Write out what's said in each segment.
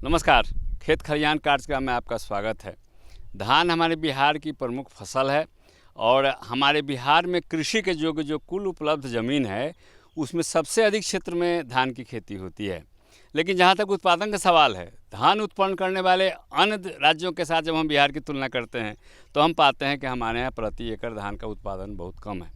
नमस्कार। खेत खलिहान कार्यक्रम में आपका स्वागत है। धान हमारे बिहार की प्रमुख फसल है और हमारे बिहार में कृषि के जो कुल उपलब्ध ज़मीन है उसमें सबसे अधिक क्षेत्र में धान की खेती होती है। लेकिन जहाँ तक उत्पादन का सवाल है, धान उत्पन्न करने वाले अन्य राज्यों के साथ जब हम बिहार की तुलना करते हैं तो हम पाते हैं कि हमारे यहाँ प्रति एकड़ धान का उत्पादन बहुत कम है।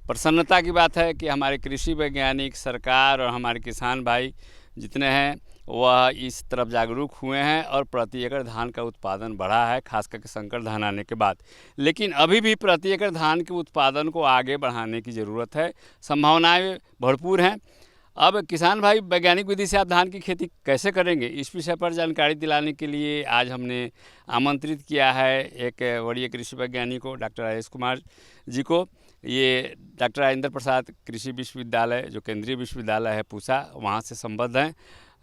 प्रसन्नता की बात है कि हमारे कृषि वैज्ञानिक, सरकार और हमारे किसान भाई जितने हैं वह इस तरफ जागरूक हुए हैं और प्रति एकड़ धान का उत्पादन बढ़ा है, खास करके संकर धान आने के बाद। लेकिन अभी भी प्रति एकड़ धान के उत्पादन को आगे बढ़ाने की ज़रूरत है। संभावनाएं भरपूर हैं। अब किसान भाई वैज्ञानिक विधि से आप धान की खेती कैसे करेंगे, इस विषय पर जानकारी दिलाने के लिए आज हमने आमंत्रित किया है एक वरीय कृषि वैज्ञानिक को, डॉक्टर आयुष कुमार जी को। ये डॉक्टर राजेंद्र प्रसाद कृषि विश्वविद्यालय जो केंद्रीय विश्वविद्यालय है पूसा, वहाँ से संबद्ध हैं।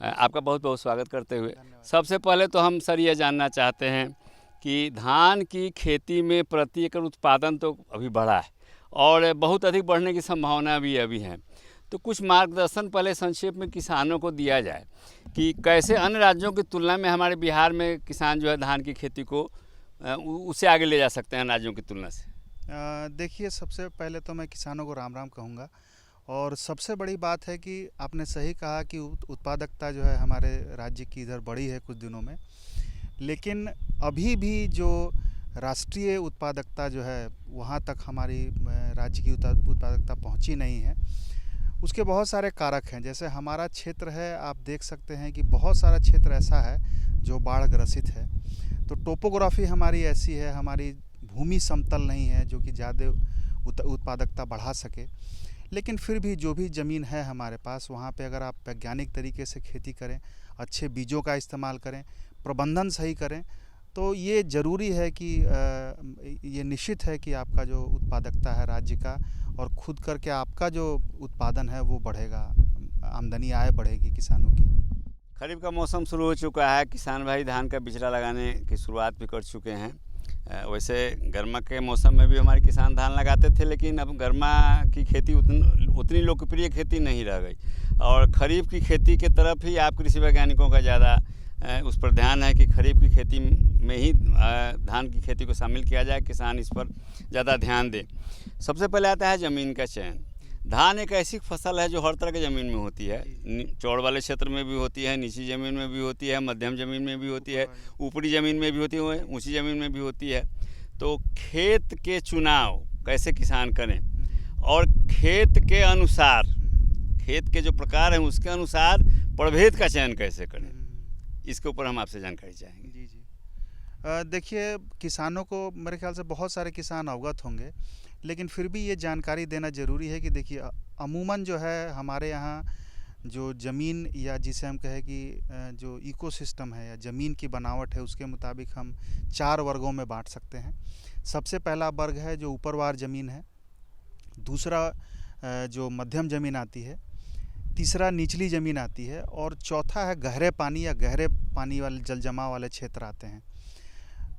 आपका बहुत बहुत स्वागत करते हुए सबसे पहले तो हम सर ये जानना चाहते हैं कि धान की खेती में प्रति एकड़ उत्पादन तो अभी बढ़ा है और बहुत अधिक बढ़ने की संभावना भी अभी है, तो कुछ मार्गदर्शन पहले संक्षेप में किसानों को दिया जाए कि कैसे अन्य राज्यों की तुलना में हमारे बिहार में किसान जो है धान की खेती को उससे आगे ले जा सकते हैं राज्यों की तुलना से। देखिए, सबसे पहले तो मैं किसानों को राम राम कहूँगा। और सबसे बड़ी बात है कि आपने सही कहा कि उत्पादकता जो है हमारे राज्य की इधर बढ़ी है कुछ दिनों में, लेकिन अभी भी जो राष्ट्रीय उत्पादकता जो है वहाँ तक हमारी राज्य की उत्पादकता पहुँची नहीं है। उसके बहुत सारे कारक हैं। जैसे हमारा क्षेत्र है, आप देख सकते हैं कि बहुत सारा क्षेत्र ऐसा है जो बाढ़ ग्रसित है। तो टोपोग्राफी हमारी ऐसी है, हमारी भूमि समतल नहीं है जो कि ज़्यादा उत्पादकता बढ़ा सके। लेकिन फिर भी जो भी ज़मीन है हमारे पास, वहाँ पे अगर आप वैज्ञानिक तरीके से खेती करें, अच्छे बीजों का इस्तेमाल करें, प्रबंधन सही करें, तो ये ज़रूरी है कि ये निश्चित है कि आपका जो उत्पादकता है राज्य का और खुद करके आपका जो उत्पादन है वो बढ़ेगा, आमदनी आय बढ़ेगी किसानों की। खरीफ का मौसम शुरू हो चुका है, किसान भाई धान का बिचड़ा लगाने की शुरुआत भी कर चुके हैं। वैसे गर्मा के मौसम में भी हमारे किसान धान लगाते थे, लेकिन अब गर्मा की खेती उतनी लोकप्रिय खेती नहीं रह गई और ख़रीफ की खेती के तरफ ही आप कृषि वैज्ञानिकों का ज़्यादा उस पर ध्यान है कि खरीफ की खेती में ही धान की खेती को शामिल किया जाए, किसान इस पर ज़्यादा ध्यान दें। सबसे पहले आता है ज़मीन का चयन। धान एक ऐसी फसल है जो हर तरह की ज़मीन में होती है, चौड़ वाले क्षेत्र में भी होती है, नीची ज़मीन में भी होती है, मध्यम ज़मीन में भी होती है, ऊपरी ज़मीन में भी होती है, ऊंची ज़मीन में भी होती है। तो खेत के चुनाव कैसे किसान करें और खेत के अनुसार, खेत के जो प्रकार हैं उसके अनुसार प्रभेद का चयन कैसे करें, इसके ऊपर हम आपसे जानकारी चाहेंगे। जी जी। देखिए, किसानों को मेरे ख्याल से बहुत सारे किसान अवगत होंगे, लेकिन फिर भी ये जानकारी देना ज़रूरी है कि देखिए, अमूमन जो है हमारे यहाँ जो ज़मीन या जिसे हम कहें कि जो इकोसिस्टम है या ज़मीन की बनावट है, उसके मुताबिक हम 4 वर्गों में बांट सकते हैं। सबसे पहला वर्ग है जो ऊपरवार ज़मीन है, दूसरा जो मध्यम ज़मीन आती है, तीसरा निचली ज़मीन आती है और चौथा है गहरे पानी या गहरे पानी वाले जल जमाव वाले क्षेत्र आते हैं।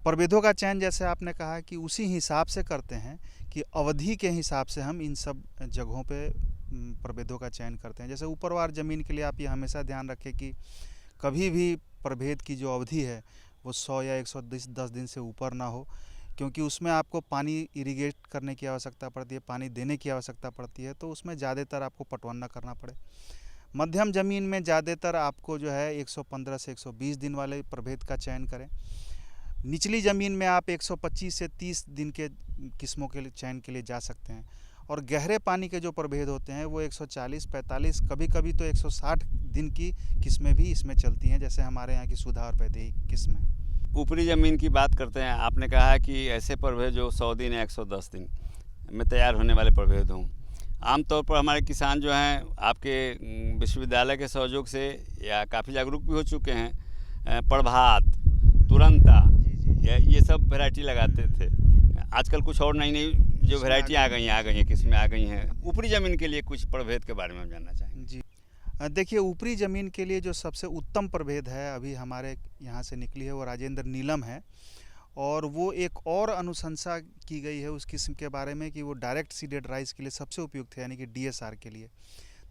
प्रभेदों का चयन जैसे आपने कहा कि उसी हिसाब से करते हैं कि अवधि के हिसाब से हम इन सब जगहों पे प्रभेदों का चयन करते हैं। जैसे ऊपरवार ज़मीन के लिए आप ये हमेशा ध्यान रखें कि कभी भी प्रभेद की जो अवधि है वो 100 या 110 दिन से ऊपर ना हो, क्योंकि उसमें आपको पानी इरिगेट करने की आवश्यकता पड़ती है, पानी देने की आवश्यकता पड़ती है, तो उसमें ज़्यादातर आपको पटवन करना पड़े। मध्यम ज़मीन में ज़्यादातर आपको जो है 115 से 120 दिन वाले प्रभेद का चयन करें। निचली ज़मीन में आप 125 से 30 दिन के किस्मों के लिए चयन के लिए जा सकते हैं। और गहरे पानी के जो प्रभेद होते हैं वो 140, 45, कभी कभी तो 160 दिन की किस्में भी इसमें चलती हैं, जैसे हमारे यहाँ की सुधा और वैदेही किस्में। ऊपरी ज़मीन की बात करते हैं। आपने कहा कि ऐसे प्रभेद जो 100 दिन या 110 दिन में तैयार होने वाले प्रभेद हों। आमतौर पर हमारे किसान जो हैं आपके विश्वविद्यालय के सहयोग से या काफ़ी जागरूक भी हो चुके हैं। प्रभात, तुरंता, ये सब वैरायटी लगाते थे। आजकल कुछ और नई नई जो वैरायटी आ गई हैं, किस्में आ गई हैं। ऊपरी ज़मीन के लिए कुछ प्रभेद के बारे में हम जानना चाहेंगे। जी, देखिए, ऊपरी ज़मीन के लिए जो सबसे उत्तम प्रभेद है अभी हमारे यहाँ से निकली है वो राजेंद्र नीलम है। और वो एक और अनुशंसा की गई है उस किस्म के बारे में कि वो डायरेक्ट सीडेड राइस के लिए सबसे उपयुक्त है, यानी कि DSR के लिए।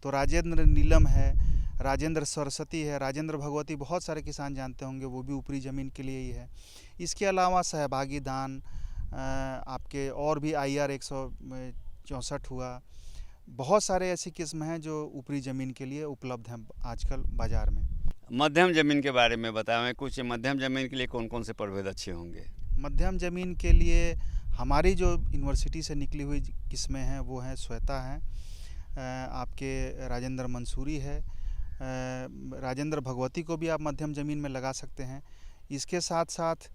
तो राजेंद्र नीलम है, राजेंद्र सरस्वती है, राजेंद्र भगवती बहुत सारे किसान जानते होंगे, वो भी ऊपरी ज़मीन के लिए ही है। इसके अलावा सहभागी धान, आपके और भी IR 164 हुआ, बहुत सारे ऐसी किस्म हैं जो ऊपरी ज़मीन के लिए उपलब्ध हैं आजकल बाज़ार में। मध्यम ज़मीन के बारे में बताएं, कुछ मध्यम ज़मीन के लिए कौन कौन से प्रभेद अच्छे होंगे? मध्यम ज़मीन के लिए हमारी जो यूनिवर्सिटी से निकली हुई किस्में हैं वो हैं श्वेता हैं, आपके राजेंद्र मंसूरी है, राजेंद्र भगवती को भी आप मध्यम ज़मीन में लगा सकते हैं। इसके साथ साथ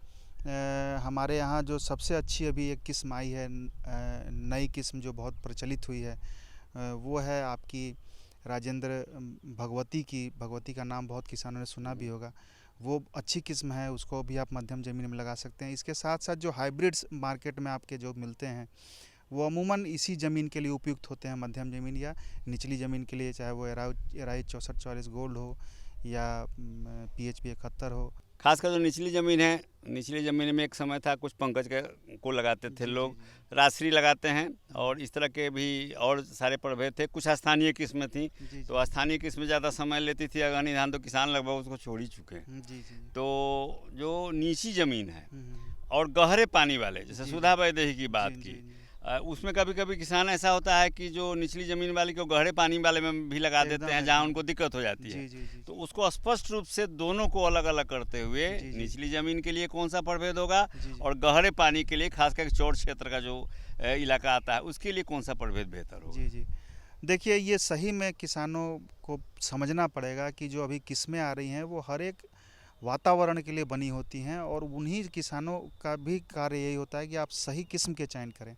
हमारे यहाँ जो सबसे अच्छी अभी एक किस्म आई है, नई किस्म जो बहुत प्रचलित हुई है, वो है आपकी राजेंद्र भगवती का नाम बहुत किसानों ने सुना भी होगा। वो अच्छी किस्म है, उसको भी आप मध्यम ज़मीन में लगा सकते हैं। इसके साथ साथ जो हाइब्रिड्स मार्केट में आपके जो मिलते हैं वो अमूमन इसी ज़मीन के लिए उपयुक्त होते हैं, मध्यम ज़मीन या निचली ज़मीन के लिए, चाहे वो एराई 6440 गोल्ड हो या PHP 71 हो। खासकर जो निचली ज़मीन है, निचली ज़मीन में एक समय था कुछ पंकज को लगाते थे लोग, राजश्री लगाते हैं और इस तरह के भी और सारे प्रभेद थे। कुछ स्थानीय किस्में थी, तो स्थानीय किस्में ज़्यादा समय लेती थी, अगहनी धान तो किसान लगभग उसको छोड़ ही चुके हैं। तो जो नीची ज़मीन है और गहरे पानी वाले, जैसे सुधा वैदेही की बात की, उसमें कभी कभी किसान ऐसा होता है कि जो निचली ज़मीन वाली को गहरे पानी वाले में भी लगा देते हैं जहाँ उनको दिक्कत हो जाती है। तो उसको स्पष्ट रूप से दोनों को अलग अलग करते हुए निचली ज़मीन के लिए कौन सा प्रभेद होगा और गहरे पानी के लिए खासकर चौड़ क्षेत्र का जो इलाका आता है उसके लिए कौन सा प्रभेद बेहतर होगा? देखिए, ये सही में किसानों को समझना पड़ेगा कि जो अभी किस्में आ रही हैं वो हर एक वातावरण के लिए बनी होती हैं और उन्हीं किसानों का भी कार्य यही होता है कि आप सही किस्म के चयन करें।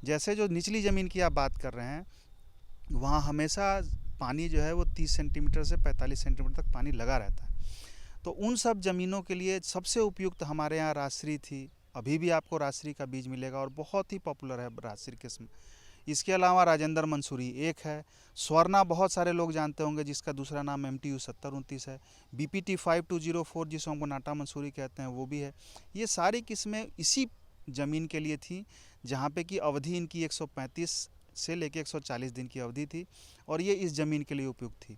जैसे जो निचली ज़मीन की आप बात कर रहे हैं, वहाँ हमेशा पानी जो है वो 30 सेंटीमीटर से 45 सेंटीमीटर तक पानी लगा रहता है। तो उन सब ज़मीनों के लिए सबसे उपयुक्त हमारे यहाँ राजश्री थी। अभी भी आपको राजश्री का बीज मिलेगा और बहुत ही पॉपुलर है राजश्री किस्म। इसके अलावा राजेंद्र मंसूरी एक है, स्वर्णा बहुत सारे लोग जानते होंगे जिसका दूसरा नाम MTU 7029 है, BPT 5204 जिसको हमको नाटा मंसूरी कहते हैं वो भी है। ये सारी किस्में इसी ज़मीन के लिए थी जहाँ पे कि अवधि इनकी 135 से लेके 140 दिन की अवधि थी और ये इस ज़मीन के लिए उपयुक्त थी।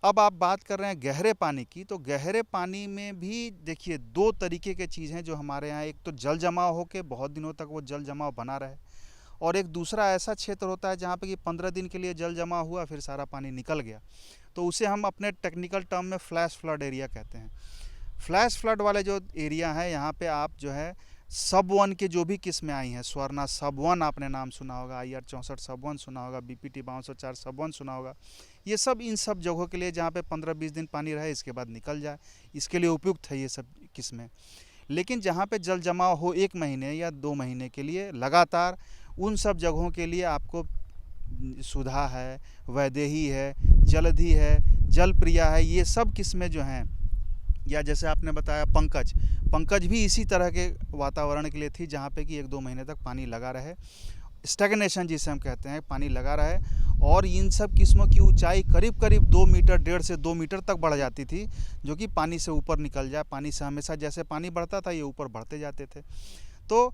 अब आप बात कर रहे हैं गहरे पानी की, तो गहरे पानी में भी देखिए 2 तरीके के चीज़ हैं जो हमारे यहाँ, एक तो जल जमाव होके बहुत दिनों तक वो जल जमाव बना रहे और एक दूसरा ऐसा क्षेत्र होता है जहाँ पे कि 15 दिन के लिए जल जमा हुआ फिर सारा पानी निकल गया, तो उसे हम अपने टेक्निकल टर्म में फ्लैश फ्लड एरिया कहते हैं। फ्लैश फ्लड वाले जो एरिया है यहाँ पे आप जो है सब-1 के जो भी किस्में आई हैं, स्वर्णा सब-1 आपने नाम सुना होगा, IR 64 सब-1 सुना होगा, BPT 5204 सब-1 सुना होगा, ये सब इन सब जगहों के लिए जहाँ पे 15-20 दिन पानी रहे इसके बाद निकल जाए, इसके लिए उपयुक्त है ये सब किस्में। लेकिन जहाँ पे जल जमाव हो 1 महीने या 2 महीने के लिए लगातार, उन सब जगहों के लिए आपको सुधा है, वैदेही है, जलधि है, जलप्रिया है, ये सब किस्में जो हैं, या जैसे आपने बताया पंकज भी इसी तरह के वातावरण के लिए थी जहाँ पे कि 1-2 महीने तक पानी लगा रहे, स्टैग्नेशन जिसे हम कहते हैं, पानी लगा रहे। और इन सब किस्मों की ऊंचाई करीब 2 मीटर, 1.5 से 2 मीटर तक बढ़ जाती थी, जो कि पानी से ऊपर निकल जाए। पानी से हमेशा जैसे पानी बढ़ता था ये ऊपर बढ़ते जाते थे। तो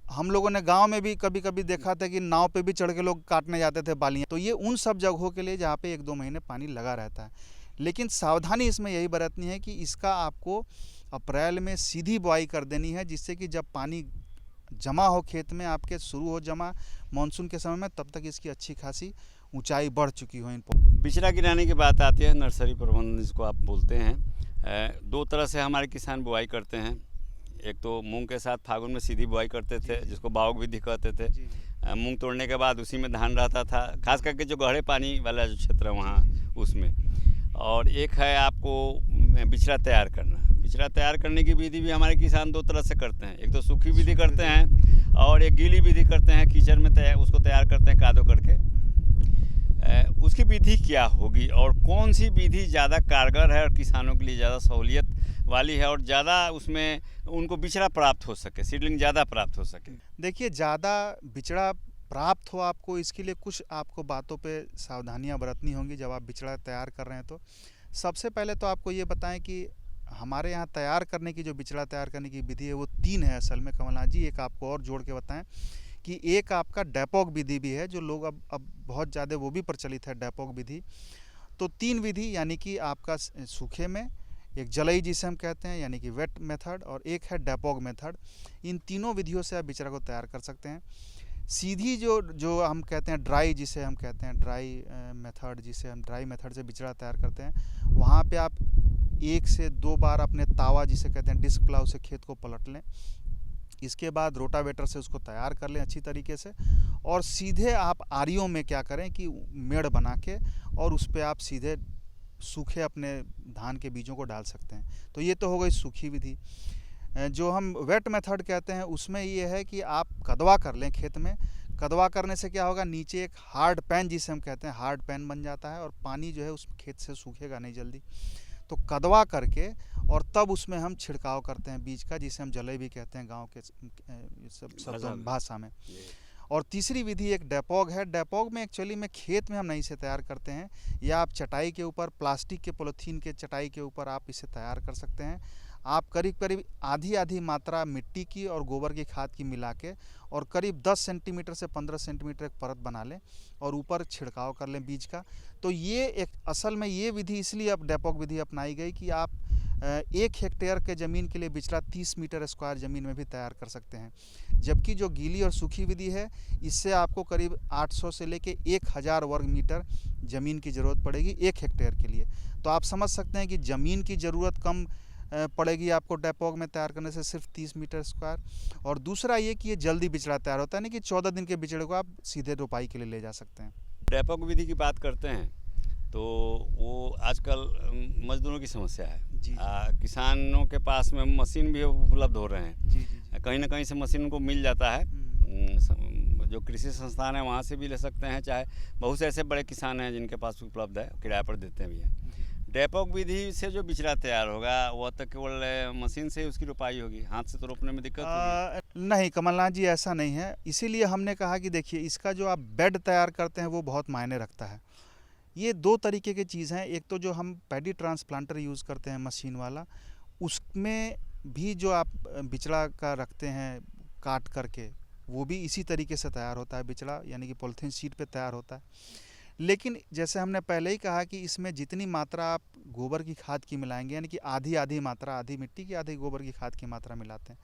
हम लोगों ने गांव में भी कभी कभी देखा था कि नाव पे भी चढ़ के लोग काटने जाते थे बालियाँ। तो ये उन सब जगहों के लिए जहाँ पे 1-2 महीने पानी लगा रहता है। लेकिन सावधानी इसमें यही बरतनी है कि इसका आपको अप्रैल में सीधी बुआई कर देनी है, जिससे कि जब पानी जमा हो खेत में आपके, शुरू हो जमा मानसून के समय में, तब तक इसकी अच्छी खासी ऊंचाई बढ़ चुकी हो। बिचड़ा गिराने की बात आती है, नर्सरी प्रबंधन जिसको आप बोलते हैं। 2 तरह से हमारे किसान बुआई करते हैं। एक तो मूंग के साथ फागुन में सीधी बुआई करते थे, जिसको बाउग विधि कहते थे। मूंग तोड़ने के बाद उसी में धान रहता था, खास करके जो गहरे पानी वाला जो क्षेत्र है वहाँ उसमें। और एक है आपको बिचड़ा तैयार करना। बिचड़ा तैयार करने की विधि भी हमारे किसान 2 तरह से करते हैं। एक तो सूखी विधि करते हैं और एक गीली विधि करते हैं, कीचड़ में उसको तैयार करते हैं कादो करके। उसकी विधि क्या होगी और कौन सी विधि ज़्यादा कारगर है और किसानों के लिए ज़्यादा सहूलियत वाली है और ज़्यादा उसमें उनको बिचड़ा प्राप्त हो सके, सीडलिंग ज़्यादा प्राप्त हो सके? देखिए, ज़्यादा बिचड़ा प्राप्त हो आपको, इसके लिए कुछ आपको बातों पे सावधानियां बरतनी होंगी जब आप बिचड़ा तैयार कर रहे हैं। तो सबसे पहले तो आपको ये बताएं कि हमारे यहाँ तैयार करने की जो बिचड़ा तैयार करने की विधि है वो 3 है असल में, कमलनाथ जी। एक आपको और जोड़ के बताएं कि एक आपका डैपोक विधि भी है, जो लोग अब बहुत ज़्यादा वो भी प्रचलित है, डैपोक विधि। तो 3 विधि यानी कि आपका सूखे में, एक जलई जिसे हम कहते हैं यानी कि वेट मेथड, और एक है डेपोग मेथड। इन तीनों विधियों से आप बिचड़ा को तैयार कर सकते हैं। सीधी जो जो हम कहते हैं ड्राई, जिसे हम कहते हैं ड्राई मेथड, जिसे हम ड्राई मेथड से बिचड़ा तैयार करते हैं, वहाँ पे आप 1 से 2 बार अपने तावा जिसे कहते हैं डिस्क प्लाउ से खेत को पलट लें। इसके बाद रोटावेटर से उसको तैयार कर लें अच्छी तरीके से, और सीधे आप आरियों में क्या करें कि मेड़ बना के और उस पर आप सीधे सूखे अपने धान के बीजों को डाल सकते हैं। तो ये तो हो गई सूखी विधि। जो हम वेट मेथड कहते हैं उसमें ये है कि आप कदवा कर लें खेत में। कदवा करने से क्या होगा, नीचे एक हार्ड पैन जिसे हम कहते हैं हार्ड पैन बन जाता है और पानी जो है उस खेत से सूखेगा नहीं जल्दी। तो कदवा करके और तब उसमें हम छिड़काव करते हैं बीज का, जिसे हम जलई भी कहते हैं गांव के सब भाषा में। और तीसरी विधि एक डेपोग है। डेपोग में एक्चुअली में खेत में हम नहीं इसे तैयार करते हैं, या आप चटाई के ऊपर, प्लास्टिक के पॉलीथीन के चटाई के ऊपर आप इसे तैयार कर सकते हैं। आप करीब करीब आधी आधी मात्रा मिट्टी की और गोबर की खाद की मिला के और करीब 10 सेंटीमीटर से 15 सेंटीमीटर एक परत बना लें और ऊपर छिड़काव कर लें बीज का। तो ये एक असल में ये विधि इसलिए अब डेपोग विधि अपनाई गई कि आप 1 हेक्टेयर के ज़मीन के लिए बिचड़ा 30 मीटर स्क्वायर ज़मीन में भी तैयार कर सकते हैं। जबकि जो गीली और सूखी विधि है, इससे आपको करीब 800 से लेके 1000 वर्ग मीटर ज़मीन की ज़रूरत पड़ेगी 1 हेक्टेयर के लिए। तो आप समझ सकते हैं कि ज़मीन की ज़रूरत कम पड़ेगी आपको डेपोग में तैयार करने से, सिर्फ 30 मीटर स्क्वायर। और दूसरा ये कि ये जल्दी बिचड़ा तैयार होता है, नहीं कि 14 दिन के बिचड़े को आप सीधे रोपाई के लिए ले जा सकते हैं। डेपोग विधि की बात करते हैं तो वो आजकल मजदूरों की समस्या है जी। किसानों के पास में मशीन भी उपलब्ध हो रहे हैं। जी जी। कहीं ना कहीं से मशीन उनको मिल जाता है। जो कृषि संस्थान है वहाँ से भी ले सकते हैं, चाहे बहुत से ऐसे बड़े किसान हैं जिनके पास उपलब्ध है, किराए पर देते भी हैं। डेपोग विधि से जो बिचड़ा तैयार होगा वह तो केवल मशीन से ही उसकी रोपाई होगी, हाथ से तो रोपने में दिक्कत होगी? नहीं कमलनाथ जी, ऐसा नहीं है। इसीलिए हमने कहा कि देखिए, इसका जो आप बेड तैयार करते हैं वो बहुत मायने रखता है। ये 2 तरीके की चीज़ हैं। एक तो जो हम पैडी ट्रांसप्लांटर यूज़ करते हैं मशीन वाला, उसमें भी जो आप बिचड़ा का रखते हैं काट करके, वो भी इसी तरीके से तैयार होता है बिचड़ा, यानी कि पॉलीथीन शीट पे तैयार होता है। लेकिन जैसे हमने पहले ही कहा कि इसमें जितनी मात्रा आप गोबर की खाद की मिलाएंगे, यानी कि आधी आधी मात्रा, आधी मिट्टी की आधी गोबर की खाद की मात्रा मिलाते हैं,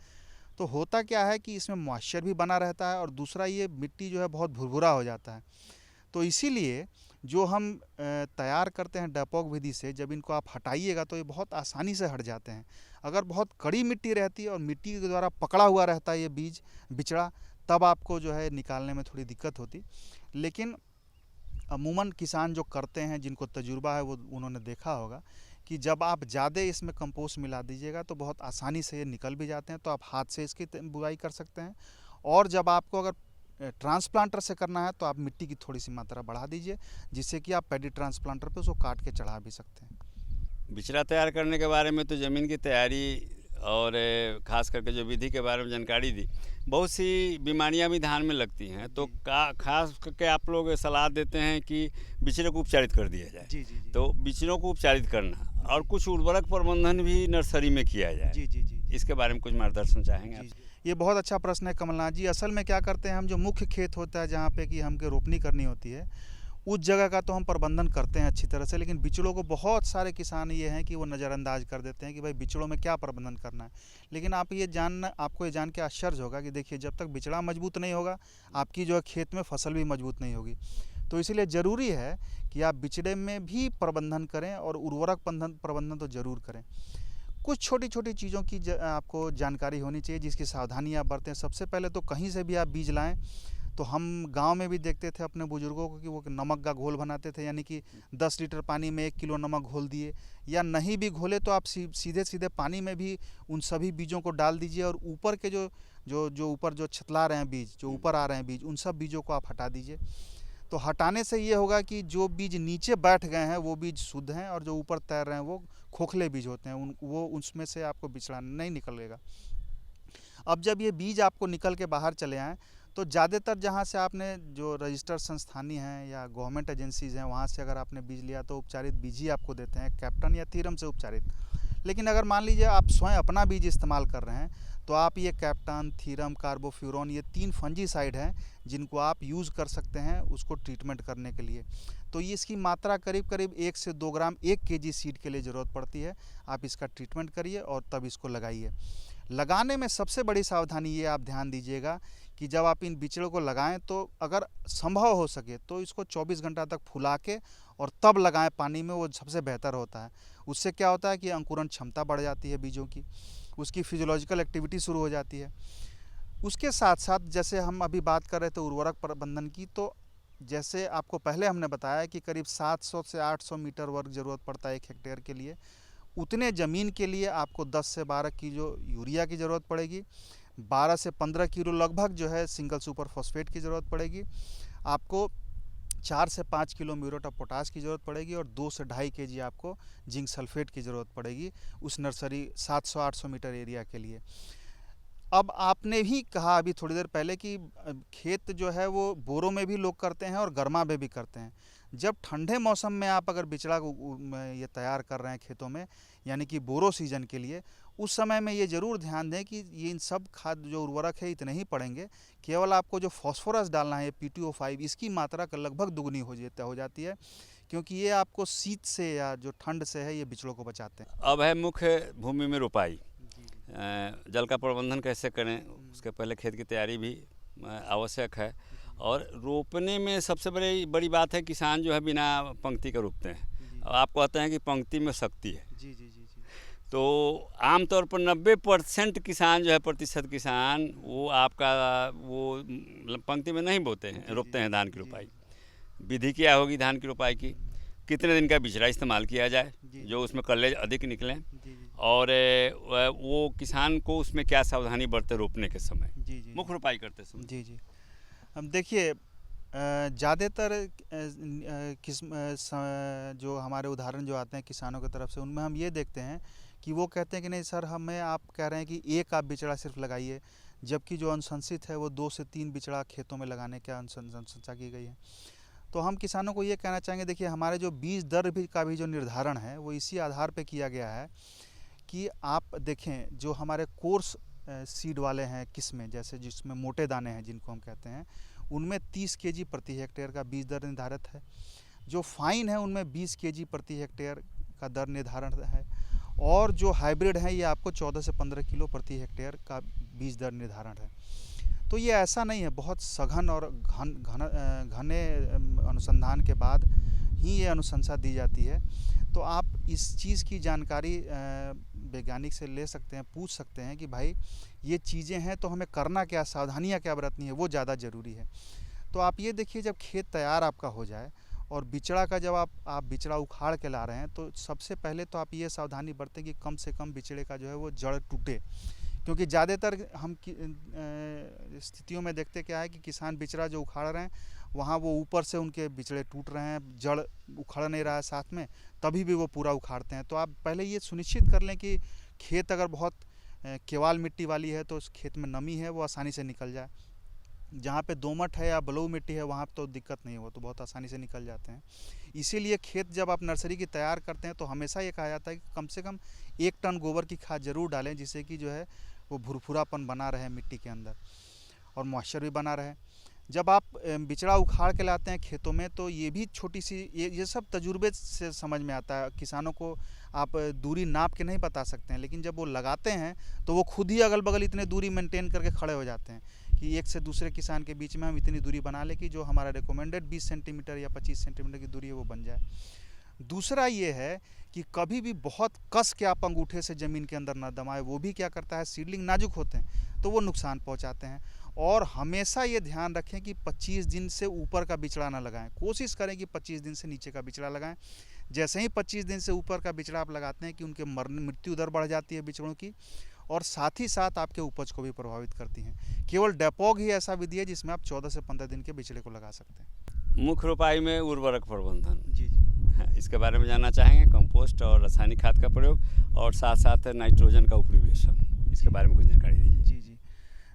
तो होता क्या है कि इसमें मॉइस्चर भी बना रहता है और दूसरा ये मिट्टी जो है बहुत भुरभुरा हो जाता है। तो इसीलिए जो हम तैयार करते हैं डेपोग विधि से, जब इनको आप हटाइएगा तो ये बहुत आसानी से हट जाते हैं। अगर बहुत कड़ी मिट्टी रहती है और मिट्टी के द्वारा पकड़ा हुआ रहता है ये बिचड़ा, तब आपको जो है निकालने में थोड़ी दिक्कत होती। लेकिन अमूमन किसान जो करते हैं, जिनको तजुर्बा है, वो उन्होंने देखा होगा कि जब आप ज़्यादा इसमें कंपोस्ट मिला दीजिएगा तो बहुत आसानी से ये निकल भी जाते हैं। तो आप हाथ से इसकी बुआई कर सकते हैं। और जब आपको अगर ट्रांसप्लांटर से करना है तो आप मिट्टी की थोड़ी सी मात्रा बढ़ा दीजिए, जिससे कि आप पैडी ट्रांसप्लांटर पे उसको काट के चढ़ा भी सकते हैं। बिचड़ा तैयार करने के बारे में तो ज़मीन की तैयारी और ख़ास करके जो विधि के बारे में जानकारी दी, बहुत सी बीमारियां भी धान में लगती हैं, तो खास करके आप लोग सलाह देते हैं कि बिचड़े को उपचारित कर दिया जाए। जी जी जी। तो बिचड़ों को उपचारित करना और कुछ उर्वरक प्रबंधन भी नर्सरी में किया जाए। जी जी जी। इसके बारे में कुछ मार्गदर्शन चाहेंगे आप? ये बहुत अच्छा प्रश्न है कमलनाथ जी। असल में क्या करते हैं, हम जो मुख्य खेत होता है जहाँ पे कि हमको रोपनी करनी होती है, उस जगह का तो हम प्रबंधन करते हैं अच्छी तरह से, लेकिन बिचड़ों को बहुत सारे किसान ये हैं कि वो नज़रअंदाज कर देते हैं कि भाई बिचड़ों में क्या प्रबंधन करना है। लेकिन आपको ये जान के आश्चर्य होगा कि देखिए, जब तक बिचड़ा मजबूत नहीं होगा, आपकी जो है खेत में फसल भी मजबूत नहीं होगी। तो इसीलिए ज़रूरी है कि आप बिचड़े में भी प्रबंधन करें और उर्वरक प्रबंधन तो ज़रूर करें। कुछ छोटी छोटी चीज़ों की आपको जानकारी होनी चाहिए, जिसकी सावधानी आप बरतें। सबसे पहले तो कहीं से भी आप बीज लाएँ, तो हम गांव में भी देखते थे अपने बुजुर्गों को कि वो नमक का घोल बनाते थे, यानी कि 10 लीटर पानी में 1 किलो नमक घोल दिए, या नहीं भी घोले तो आप सीधे सीधे पानी में भी उन सभी बीजों को डाल दीजिए, और ऊपर के जो ऊपर जो छतला रहे हैं बीज, जो ऊपर आ रहे हैं बीज, उन सब बीजों को आप हटा दीजिए। तो हटाने से ये होगा कि जो बीज नीचे बैठ गए हैं वो बीज शुद्ध हैं, और जो ऊपर तैर रहे हैं वो खोखले बीज होते हैं, वो उसमें से आपको बिचड़ा नहीं निकलेगा। अब जब ये बीज आपको निकल के बाहर चले आएँ, तो ज़्यादातर जहाँ से आपने जो रजिस्टर्ड संस्थानी हैं या गवर्नमेंट एजेंसीज़ हैं, वहाँ से अगर आपने बीज लिया तो उपचारित बीज ही आपको देते हैं, कैप्टन या थीरम से उपचारित। लेकिन अगर मान लीजिए आप स्वयं अपना बीज इस्तेमाल कर रहे हैं तो आप ये कैप्टन, थीरम, कार्बोफ्यूरॉन, ये 3 फंजीसाइड हैं जिनको आप यूज़ कर सकते हैं उसको ट्रीटमेंट करने के लिए। तो ये इसकी मात्रा करीब करीब 1 से 2 ग्राम 1 केजी सीड के लिए ज़रूरत पड़ती है। आप इसका ट्रीटमेंट करिए और तब इसको लगाइए। लगाने में सबसे बड़ी सावधानी ये आप ध्यान दीजिएगा कि जब आप इन बिचड़ों को लगाएं तो अगर संभव हो सके तो इसको 24 घंटा तक फुला के और तब लगाएं पानी में, वो सबसे बेहतर होता है। उससे क्या होता है कि अंकुरण क्षमता बढ़ जाती है बीजों की, उसकी फिजियोलॉजिकल एक्टिविटी शुरू हो जाती है। उसके साथ साथ जैसे हम अभी बात कर रहे थे उर्वरक प्रबंधन की, तो जैसे आपको पहले हमने बताया कि करीब 700 से 800 मीटर वर्ग ज़रूरत पड़ता है 1 हेक्टेयर के लिए। उतने ज़मीन के लिए आपको 10 से 12 किलो यूरिया की ज़रूरत पड़ेगी, 12 से 15 किलो लगभग जो है सिंगल सुपर फॉस्फेट की ज़रूरत पड़ेगी, आपको 4 से 5 किलो म्यूरेट ऑफ पोटाश की ज़रूरत पड़ेगी और 2 से 2.5 केजी आपको जिंक सल्फेट की ज़रूरत पड़ेगी उस नर्सरी 700-800 मीटर एरिया के लिए। अब आपने भी कहा अभी थोड़ी देर पहले कि खेत जो है वो बोरों में भी लोग करते हैं और गर्मा में भी करते हैं। जब ठंडे मौसम में आप अगर बिचड़ा ये तैयार कर रहे हैं खेतों में, यानी कि बोरो सीजन के लिए, उस समय में ये ज़रूर ध्यान दें कि ये इन सब खाद जो उर्वरक है इतने ही पड़ेंगे। केवल आपको जो फॉस्फोरस डालना है PTO5, इसकी मात्रा का लगभग दुगनी हो जाती है, क्योंकि ये आपको शीत से या जो ठंड से है ये बिचड़ों को बचाते हैं। अब है मुख्य भूमि में रोपाई। जल का प्रबंधन कैसे करें, उसके पहले खेत की तैयारी भी आवश्यक है। और रोपने में सबसे बड़ी बात है किसान जो है बिना पंक्ति के रोपते हैं। अब आप कहते हैं कि पंक्ति में शक्ति है। जी जी जी जी। तो आमतौर पर 90% किसान जो है, प्रतिशत किसान, वो आपका वो पंक्ति में नहीं बोते हैं, रोपते हैं धान की रोपाई। विधि क्या होगी धान की रोपाई की? कितने दिन का बिचड़ा इस्तेमाल किया जाए जो उसमें कल्ले अधिक निकलें, और वो किसान को उसमें क्या सावधानी बरते रोपने के समय, मुख्य रोपाई करते समय? जी जी। अब देखिए ज़्यादातर जो हमारे उदाहरण जो आते हैं किसानों की तरफ से, उनमें हम ये देखते हैं कि वो कहते हैं कि नहीं सर, हमें आप कह रहे हैं कि एक आप बिचड़ा सिर्फ लगाइए, जबकि जो अनुशंसित है वो 2 से 3 बिचड़ा खेतों में लगाने की अनुशंसा की गई है। तो हम किसानों को ये कहना चाहेंगे, देखिए हमारे जो बीज दर का भी जो निर्धारण है वो इसी आधार पे किया गया है कि आप देखें जो हमारे कोर्स सीड वाले हैं किस्में, जैसे जिसमें मोटे दाने हैं जिनको हम कहते हैं, उनमें 30 केजी प्रति हेक्टेयर का बीज दर निर्धारित है। जो फाइन है उनमें 20 केजी प्रति हेक्टेयर का दर निर्धारण है, और जो हाइब्रिड है ये आपको 14 से 15 किलो प्रति हेक्टेयर का बीज दर निर्धारण है। तो ये ऐसा नहीं है, बहुत सघन और घने अनुसंधान के बाद ही ये अनुशंसा दी जाती है। तो आप इस चीज़ की जानकारी वैज्ञानिक से ले सकते हैं, पूछ सकते हैं कि भाई ये चीज़ें हैं तो हमें करना क्या, सावधानियाँ क्या बरतनी है, वो ज़्यादा ज़रूरी है। तो आप ये देखिए, जब खेत तैयार आपका हो जाए और बिचड़ा का जब आप बिचड़ा उखाड़ के ला रहे हैं, तो सबसे पहले तो आप ये सावधानी बरतें कि कम से कम बिचड़े का जो है वो जड़ टूटे, क्योंकि ज़्यादातर हम स्थितियों में देखते क्या है कि किसान बिचड़ा जो उखाड़ रहे हैं वहाँ वो ऊपर से उनके बिचड़े टूट रहे हैं, जड़ उखड़ नहीं रहा है साथ में, तभी भी वो पूरा उखाड़ते हैं। तो आप पहले ये सुनिश्चित कर लें कि खेत अगर बहुत केवाल मिट्टी वाली है तो उस खेत में नमी है वो आसानी से निकल जाए। जहाँ पे दोमट है या बलुई मिट्टी है वहाँ तो दिक्कत नहीं हो, तो बहुत आसानी से निकल जाते हैं। इसीलिए खेत जब आप नर्सरी की तैयार करते हैं तो हमेशा ये कहा जाता है कि कम से कम 1 टन गोबर की खाद ज़रूर डालें, जिससे कि जो है वो भुरभुरापन बना रहे मिट्टी के अंदर और मॉइस्चर भी बना रहे। जब आप बिचड़ा उखाड़ के लाते हैं खेतों में, तो ये भी छोटी सी ये सब तजुर्बे से समझ में आता है। किसानों को आप दूरी नाप के नहीं बता सकते हैं, लेकिन जब वो लगाते हैं तो वो खुद ही अगल बगल इतने दूरी मेंटेन करके खड़े हो जाते हैं कि एक से दूसरे किसान के बीच में हम इतनी दूरी बना लें कि जो हमारा रिकमेंडेड 20 सेंटीमीटर या 25 सेंटीमीटर की दूरी है वो बन जाए। दूसरा ये है कि कभी भी बहुत कस के आप अंगूठे से ज़मीन के अंदर ना दबाएं, वो भी क्या करता है, सीडलिंग नाजुक होते हैं तो वो नुकसान पहुंचाते हैं। और हमेशा ये ध्यान रखें कि 25 दिन से ऊपर का बिचड़ा ना लगाएं, कोशिश करें कि 25 दिन से नीचे का बिचड़ा लगाएं। जैसे ही 25 दिन से ऊपर का बिचड़ा आप लगाते हैं कि उनके मृत्यु दर बढ़ जाती है बिचड़ों की, और साथ ही साथ आपके उपज को भी प्रभावित करती हैं। केवल डेपोग ही ऐसा विधि है जिसमें आप 14 से 15 दिन के बिचड़े को लगा सकते हैं। मुख्य रोपाई में उर्वरक प्रबंधन, जी जी, इसके बारे में जानना चाहेंगे। कंपोस्ट और रासायनिक खाद का प्रयोग और साथ साथ नाइट्रोजन का उपरिवेशन, इसके बारे में कुछ जानकारी दीजिए। जी जी।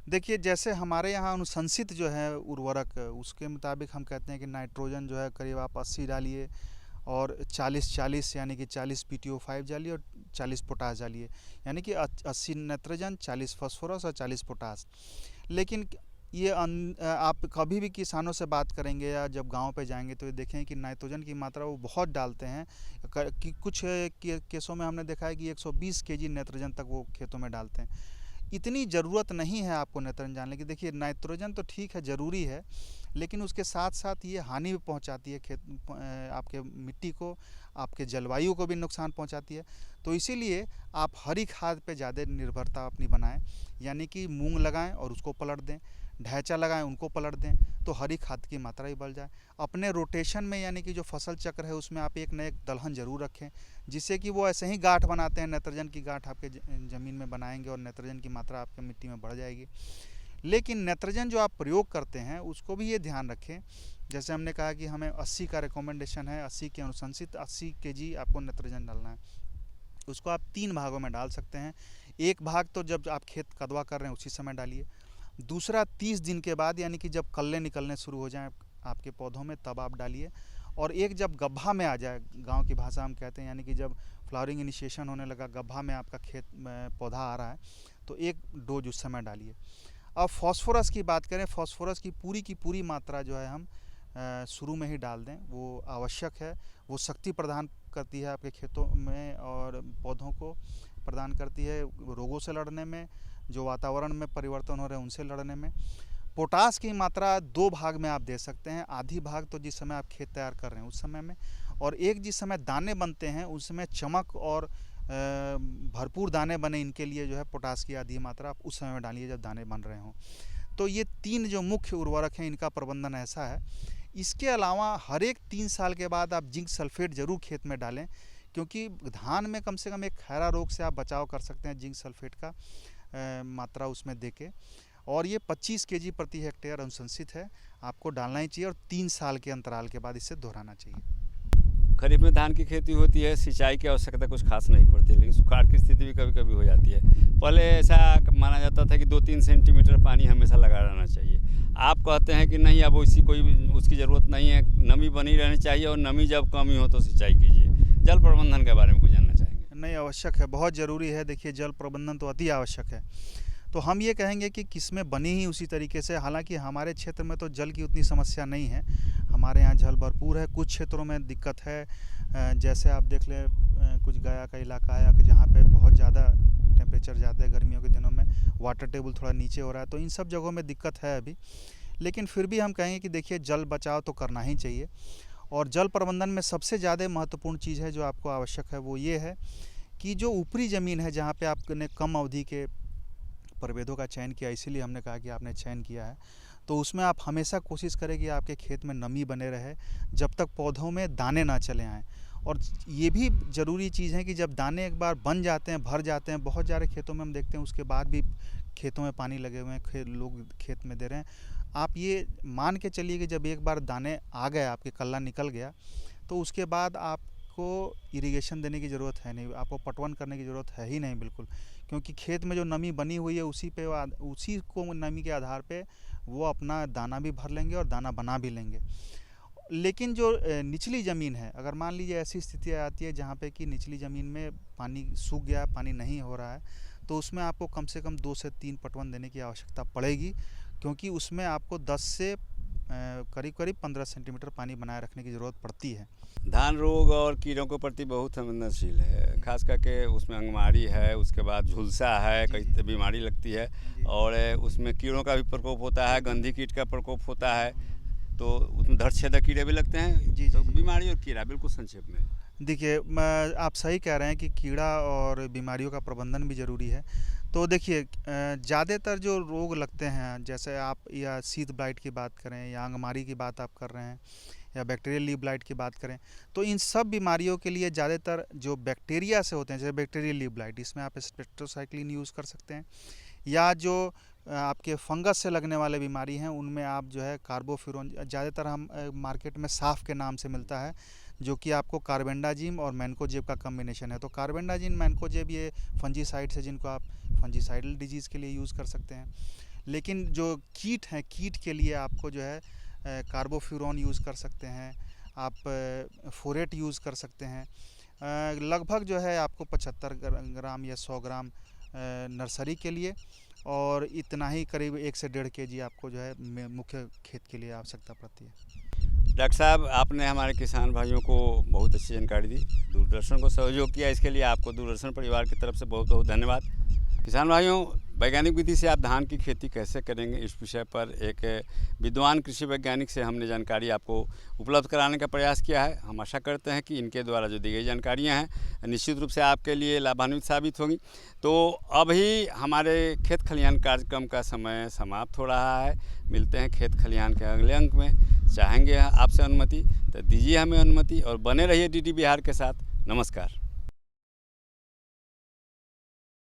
देखिए जैसे हमारे यहाँ अनुशंसित जो है उर्वरक, उसके मुताबिक हम कहते हैं कि नाइट्रोजन जो है करीब आप 80 डालिए, और 40-40 यानी कि 40 PTO5 डालिए और 40 पोटास डालिए, यानी कि 80 नाइट्रोजन, 40 फास्फोरस और 40 पोटास। लेकिन ये आप कभी भी किसानों से बात करेंगे या जब गांव पे जाएंगे तो ये देखें कि नाइट्रोजन की मात्रा वो बहुत डालते हैं कि कुछ केसों में हमने देखा है कि 120 kg नाइट्रोजन तक वो खेतों में डालते हैं। इतनी ज़रूरत नहीं है आपको नाइट्रोजन डालने की। देखिए नाइट्रोजन तो ठीक है, ज़रूरी है, लेकिन उसके साथ साथ ये हानि भी पहुंचाती है आपके मिट्टी को, आपके जलवायु को भी नुकसान पहुंचाती है। तो इसीलिए आप हरी खाद पे ज़्यादा निर्भरता अपनी बनाएं, यानी कि मूंग लगाएं और उसको पलट दें, ढैंचा लगाएं उनको पलट दें, तो हरी खाद की मात्रा ही बढ़ जाए। अपने रोटेशन में यानी कि जो फसल चक्र है उसमें आप एक न एक दलहन ज़रूर रखें, जिससे कि वो ऐसे ही गांठ बनाते हैं, नाइट्रोजन की गांठ आपके ज़मीन में बनाएंगे और नाइट्रोजन की मात्रा आपके मिट्टी में बढ़ जाएगी। लेकिन नाइट्रोजन जो आप प्रयोग करते हैं उसको भी ये ध्यान रखें, जैसे हमने कहा कि हमें 80 का रिकमेंडेशन है, 80 की अनुशंसित 80 kg आपको नाइट्रोजन डालना है। उसको आप 3 भागों में डाल सकते हैं। एक भाग तो जब आप खेत कदवा कर रहे हैं उसी समय डालिए, दूसरा 30 दिन के बाद यानी कि जब कल्ले निकलने शुरू हो जाएं आपके पौधों में तब आप डालिए, और एक जब गड्ढा में आ जाए, गांव की भाषा हम कहते हैं, यानी कि जब फ्लावरिंग इनिशिएशन होने लगा, गड्ढा में आपका खेत में पौधा आ रहा है, तो एक डोज उस समय डालिए। अब फास्फोरस की बात करें, फास्फोरस की पूरी मात्रा जो है हम शुरू में ही डाल दें, वो आवश्यक है। वो शक्ति प्रदान करती है आपके खेतों में और पौधों को प्रदान करती है रोगों से लड़ने में, जो वातावरण में परिवर्तन हो रहे हैं उनसे लड़ने में। पोटास की मात्रा 2 भाग में आप दे सकते हैं, आधी भाग तो जिस समय आप खेत तैयार कर रहे हैं उस समय में, और एक जिस समय दाने बनते हैं उस समय चमक और भरपूर दाने बने, इनके लिए जो है पोटास की आधी मात्रा आप उस समय में डालिए जब दाने बन रहे हों। तो ये 3 जो मुख्य उर्वरक हैं इनका प्रबंधन ऐसा है। इसके अलावा हर एक 3 साल के बाद आप जिंक सल्फेट ज़रूर खेत में डालें, क्योंकि धान में कम से कम एक खैरा रोग से आप बचाव कर सकते हैं जिंक सल्फेट का मात्रा उसमें देके, और ये 25 kg प्रति हेक्टेयर अनुशंसित है, आपको डालना ही चाहिए और 3 साल के अंतराल के बाद इसे दोहराना चाहिए। खरीफ में धान की खेती होती है, सिंचाई की आवश्यकता कुछ खास नहीं पड़ती, लेकिन सुखाड़ की स्थिति भी कभी कभी हो जाती है। पहले ऐसा माना जाता था कि 2-3 सेंटीमीटर पानी हमेशा लगा रहना चाहिए। आप कहते हैं कि नहीं, अब उसकी ज़रूरत नहीं है, नमी बनी रहनी चाहिए, और नमी जब कमी हो तो सिंचाई कीजिए। जल प्रबंधन के बारे में कुछ जानना चाहेंगे? नहीं, आवश्यक है, बहुत ज़रूरी है। देखिए जल प्रबंधन तो अति आवश्यक है। तो हम ये कहेंगे कि किस्में बनी ही उसी तरीके से, हालांकि हमारे क्षेत्र में तो जल की उतनी समस्या नहीं है, हमारे यहाँ जल भरपूर है। कुछ क्षेत्रों में दिक्कत है, जैसे आप देख लें कुछ गया का इलाका है जहाँ पे बहुत ज़्यादा टेम्परेचर जाता है गर्मियों के दिनों में, वाटर टेबल थोड़ा नीचे हो रहा है, तो इन सब जगहों में दिक्कत है अभी। लेकिन फिर भी हम कहेंगे कि देखिए जल बचाव तो करना ही चाहिए, और जल प्रबंधन में सबसे ज़्यादा महत्वपूर्ण चीज़ है जो आपको आवश्यक है वो ये है कि जो ऊपरी ज़मीन है जहाँ पे आपने कम अवधि के प्रभेदों का चयन किया, इसीलिए हमने कहा कि आपने चयन किया है, तो उसमें आप हमेशा कोशिश करें कि आपके खेत में नमी बने रहे जब तक पौधों में दाने ना चले आएँ। और ये भी ज़रूरी चीज़ है कि जब दाने एक बार बन जाते हैं, भर जाते हैं, बहुत सारे खेतों में हम देखते हैं उसके बाद भी खेतों में पानी लगे हुए हैं, लोग खेत में दे रहे हैं, आप ये मान के चलिए कि जब एक बार दाने आ गए, आपके कल्ला निकल गया, तो उसके बाद आपको इरिगेशन देने की ज़रूरत है नहीं, आपको पटवन करने की ज़रूरत है ही नहीं बिल्कुल, क्योंकि खेत में जो नमी बनी हुई है उसी को नमी के आधार पे वो अपना दाना भी भर लेंगे और दाना बना भी लेंगे। लेकिन जो निचली ज़मीन है, अगर मान लीजिए ऐसी स्थिति आती है जहाँ पे कि निचली ज़मीन में पानी सूख गया, पानी नहीं हो रहा है, तो उसमें आपको कम से कम 2 से 3 पटवन देने की आवश्यकता पड़ेगी, क्योंकि उसमें आपको 10 से करीब 15 सेंटीमीटर पानी बनाए रखने की ज़रूरत पड़ती है। धान रोग और कीड़ों के प्रति बहुत संवेदनशील है, खास करके उसमें अंगमारी है, उसके बाद झुलसा है, कई बीमारी लगती है, और उसमें कीड़ों का भी प्रकोप होता है, गंधी कीट का प्रकोप होता है, तो उसमें धड़ छेदक कीड़े भी लगते हैं। जी तो बीमारी और कीड़ा बिल्कुल संक्षेप में। देखिए आप सही कह रहे हैं कि कीड़ा और बीमारियों का प्रबंधन भी ज़रूरी है। तो देखिए ज़्यादातर जो रोग लगते हैं, जैसे आप या शीत ब्लाइट की बात करें या अंगमारी की बात आप कर रहे हैं या बैक्टीरियल लीफ ब्लाइट की बात करें, तो इन सब बीमारियों के लिए ज़्यादातर जो बैक्टीरिया से होते हैं, जैसे बैक्टीरियल लीफ ब्लाइट, इसमें आप स्पेक्ट्रोसाइक्लिन यूज़ कर सकते हैं, या जो आपके फंगस से लगने वाले बीमारी हैं उनमें आप जो है कार्बोफ्यूरॉन, ज़्यादातर हम मार्केट में साफ के नाम से मिलता है, जो कि आपको कार्बेंडाजिम और मैनकोजेब का कम्बिनेशन है। तो कार्बेंडाजिम, मैनकोजेब ये फंजीसाइड्स है जिनको आप फंजीसाइडल डिजीज़ के लिए यूज़ कर सकते हैं। लेकिन जो कीट हैं, कीट के लिए आपको जो है कार्बोफ्यूरॉन यूज़ कर सकते हैं, आप फोरेट यूज़ कर सकते हैं। लगभग जो है आपको 75 ग्राम या 100 ग्राम नर्सरी के लिए, और इतना ही करीब 1 से 1.5 केजी आपको जो है मुख्य खेत के लिए आवश्यकता पड़ती है। डॉक्टर साहब, आपने हमारे किसान भाइयों को बहुत अच्छी जानकारी दी, दूरदर्शन को सहयोग किया, इसके लिए आपको दूरदर्शन परिवार की तरफ से बहुत बहुत धन्यवाद। किसान भाइयों, वैज्ञानिक विधि से आप धान की खेती कैसे करेंगे, इस विषय पर एक विद्वान कृषि वैज्ञानिक से हमने जानकारी आपको उपलब्ध कराने का प्रयास किया है। हम आशा करते हैं कि इनके द्वारा जो दी गई जानकारियाँ हैं निश्चित रूप से आपके लिए लाभान्वित साबित होंगी। तो अभी हमारे खेत खलिहान कार्यक्रम का समय समाप्त हो रहा है। मिलते हैं खेत खलिहान के अगले अंक में। चाहेंगे आपसे अनुमति तो दीजिए हमें अनुमति, और बने रहिए DD बिहार के साथ। नमस्कार।